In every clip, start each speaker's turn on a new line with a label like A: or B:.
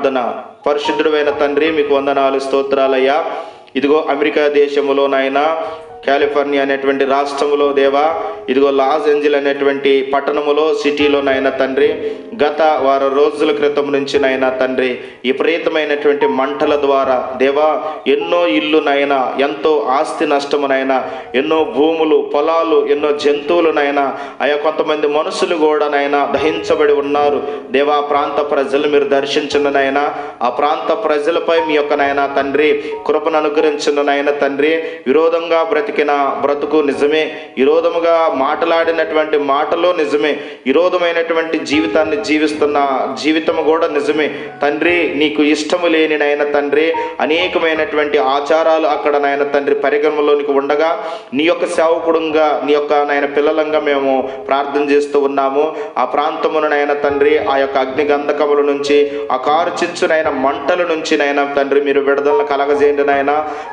A: ప్రార్థన. పరిశుద్ధుడైన తండ్రి, మీకు వందనాలు, స్తోత్రాలయ్యా. ఇదిగో అమెరికా దేశంలో నాయనా, కాలిఫోర్నియా అనేటువంటి రాష్ట్రంలో దేవా, ఇదిగో లాస్ ఏంజల్ అనేటువంటి పట్టణములో, సిటీలో నాయన తండ్రి, గత వారం రోజుల క్రితం నుంచి నాయన తండ్రి విపరీతమైనటువంటి మంటల ద్వారా దేవా ఎన్నో ఇల్లు నాయన, ఎంతో ఆస్తి నష్టము నాయన, ఎన్నో భూములు, పొలాలు, ఎన్నో జంతువులు నాయన, ఆయా కొంతమంది మనుషులు కూడా నాయన దహించబడి ఉన్నారు దేవా. ప్రాంత ప్రజలు మీరు దర్శించిన నాయన, ఆ ప్రాంత ప్రజలపై మీ యొక్క నాయన తండ్రి కృపను అనుగ్రహించిన నాయన తండ్రి. విరోధంగా బ్రతుకు నిజమే, విరోధముగా మాట్లాడినటువంటి మాటలో నిజమే, విరోధమైనటువంటి జీవితాన్ని జీవిస్తున్న జీవితము కూడా నిజమే తండ్రి. నీకు ఇష్టము లేని నాయన తండ్రి అనేకమైనటువంటి ఆచారాలు అక్కడ నాయన తండ్రి పరిగణలోనికి ఉండగా, నీ యొక్క సేవకుడుగా, నీ యొక్క నాయన పిల్లలంగా మేము ప్రార్థన చేస్తూ ఉన్నాము. ఆ ప్రాంతమును నాయన తండ్రి ఆ యొక్క అగ్నిగంధకముల నుంచి, ఆ కారు చిచ్చునైన మంటల నుంచి నాయన తండ్రి మీరు విడుదలను కలగజేయండి నాయన.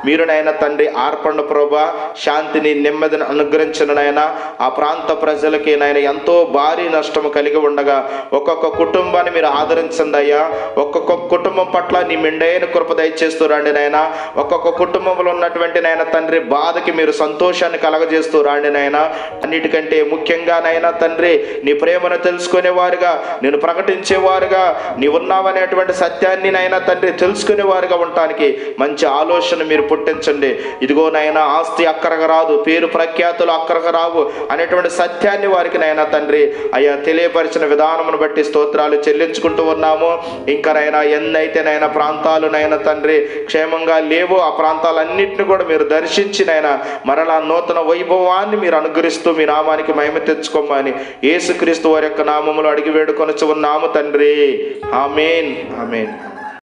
A: మీరు నాయన తండ్రి ఆర్పణ ప్రభా, శాంతిని, నెమ్మదిని అనుగ్రహించిన నాయన. ఆ ప్రాంత ప్రజలకి నాయన ఎంతో భారీ నష్టము కలిగి ఉండగా ఒక్కొక్క కుటుంబాన్ని మీరు ఆదరించండి అయ్యా. ఒక్కొక్క కుటుంబం పట్ల నీ మెండైన కృప దయచేస్తూ రండి నాయన. ఒక్కొక్క కుటుంబంలో ఉన్నటువంటి నాయన తండ్రి బాధకి మీరు సంతోషాన్ని కలగజేస్తూ రండి నాయన. అన్నిటికంటే ముఖ్యంగా నాయన తండ్రి నీ ప్రేమను తెలుసుకునేవారుగా, నేను ప్రకటించేవారుగా, నీ ఉన్నావనేటువంటి సత్యాన్ని నాయన తండ్రి తెలుసుకునేవారుగా ఉండటానికి మంచి ఆలోచన మీరు పుట్టించండి. ఇదిగో నాయన ఆస్తి అక్కరగా రాదు, పేరు ప్రఖ్యాతులు అక్కరగా రావు అనేటువంటి సత్యాన్ని వారికి నాయన తండ్రి అయ్యా తెలియపరిచిన విధానమును బట్టి స్తోత్రాలు చెల్లించుకుంటూ ఉన్నాము. ఇంకా నైనా ఎన్నైతే నైనా ప్రాంతాలు నైనా తండ్రి క్షేమంగా లేవో ఆ ప్రాంతాలన్నింటినీ కూడా మీరు దర్శించి నైనా మరలా నూతన వైభవాన్ని మీరు అనుగ్రహిస్తూ మీ నామానికి మహిమ తెచ్చుకోమని యేసుక్రీస్తు వారి యొక్క నామములో అడిగి వేడుకొనుచు ఉన్నాము తండ్రి. ఆమేన్, ఆమేన్.